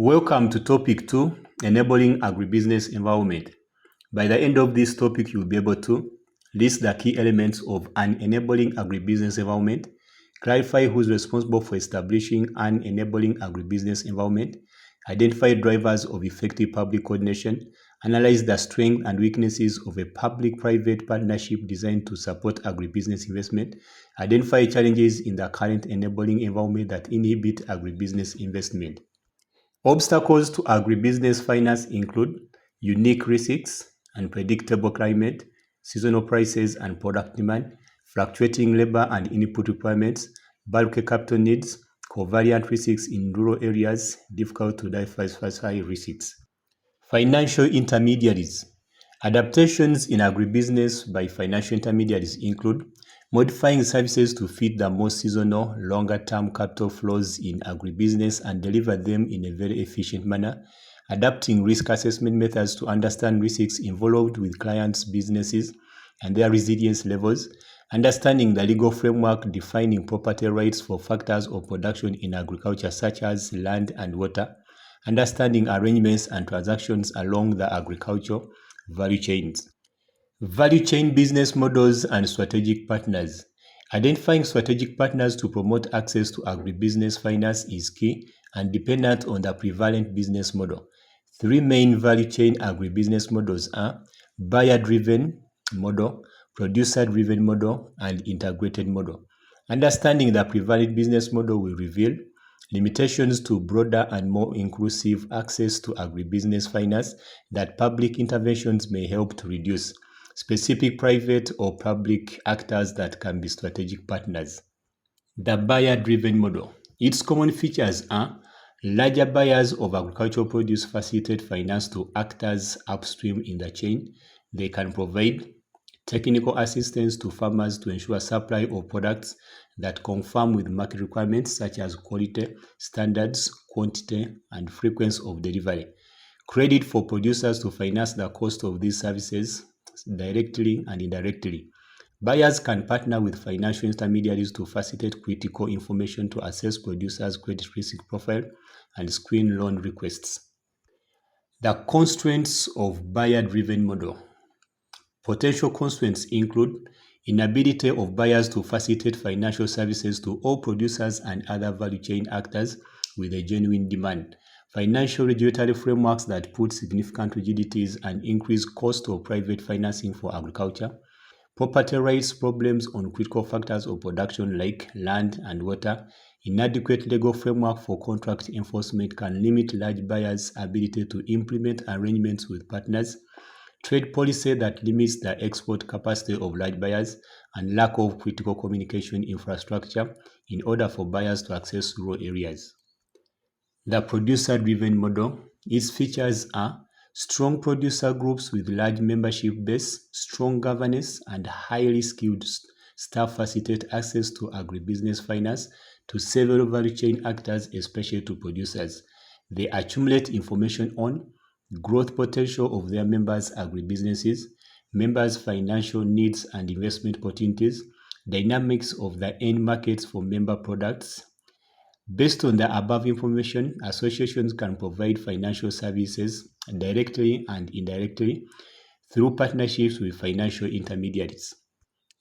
Welcome to topic 2, enabling agribusiness environment. By the end of this topic, you'll be able to list the key elements of an enabling agribusiness environment, clarify who's responsible for establishing an enabling agribusiness environment, identify drivers of effective public coordination, analyze the strengths and weaknesses of a public-private partnership designed to support agribusiness investment, identify challenges in the current enabling environment that inhibit agribusiness investment. Obstacles to agribusiness finance include unique risks, unpredictable climate, seasonal prices and product demand, fluctuating labor and input requirements, bulk capital needs, covariant risks in rural areas, difficult to diversify risks. Financial intermediaries. Adaptations in agribusiness by financial intermediaries include modifying services to fit the more seasonal, longer-term capital flows in agribusiness and deliver them in a very efficient manner, adapting risk assessment methods to understand risks involved with clients' businesses and their resilience levels, understanding the legal framework defining property rights for factors of production in agriculture such as land and water, understanding arrangements and transactions along the agriculture value chains. Value chain business models and strategic partners. Identifying strategic partners to promote access to agribusiness finance is key and dependent on the prevalent business model. Three main value chain agribusiness models are buyer-driven model, producer-driven model, and integrated model. Understanding the prevalent business model will reveal limitations to broader and more inclusive access to agribusiness finance that public interventions may help to reduce. Specific private or public actors that can be strategic partners. The buyer-driven model. Its common features are larger buyers of agricultural produce facilitate finance to actors upstream in the chain. They can provide technical assistance to farmers to ensure supply of products that conform with market requirements such as quality, standards, quantity, and frequency of delivery. Credit for producers to finance the cost of these services directly and indirectly. Buyers can partner with financial intermediaries to facilitate critical information to assess producers' credit risk profile and screen loan requests. The constraints of buyer-driven model. Potential constraints include inability of buyers to facilitate financial services to all producers and other value chain actors with a genuine demand, financial regulatory frameworks that put significant rigidities and increase cost of private financing for agriculture, property rights problems on critical factors of production like land and water, inadequate legal framework for contract enforcement can limit large buyers' ability to implement arrangements with partners, trade policy that limits the export capacity of large buyers, and lack of critical communication infrastructure in order for buyers to access rural areas. The producer-driven model. Its features are strong producer groups with large membership base, strong governance, and highly skilled staff facilitate access to agribusiness finance to several value chain actors, especially to producers. They accumulate information on growth potential of their members' agribusinesses, members' financial needs and investment opportunities, dynamics of the end markets for member products. Based on the above information, associations can provide financial services directly and indirectly through partnerships with financial intermediaries.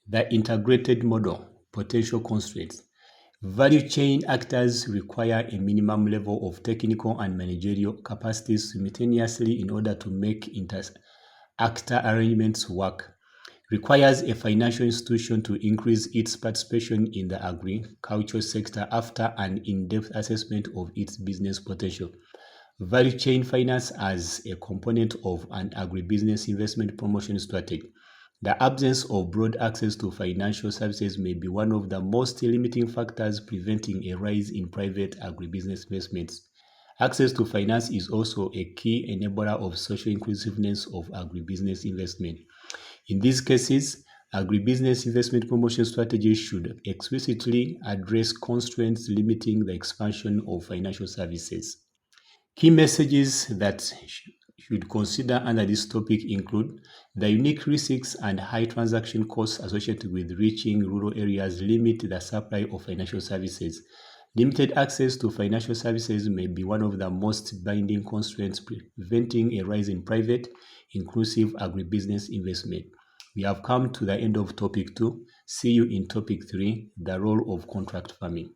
The integrated model, potential constraints. Value chain actors require a minimum level of technical and managerial capacities simultaneously in order to make inter-actor arrangements work. Requires a financial institution to increase its participation in the agriculture sector after an in-depth assessment of its business potential. Value chain finance as a component of an agribusiness investment promotion strategy. The absence of broad access to financial services may be one of the most limiting factors preventing a rise in private agribusiness investments. Access to finance is also a key enabler of social inclusiveness of agribusiness investment. In these cases, agribusiness investment promotion strategies should explicitly address constraints limiting the expansion of financial services. Key messages that should consider under this topic include the unique risks and high transaction costs associated with reaching rural areas limit the supply of financial services. Limited access to financial services may be one of the most binding constraints preventing a rise in private, inclusive agribusiness investment. We have come to the end of topic 2. See you in topic 3, the role of contract farming.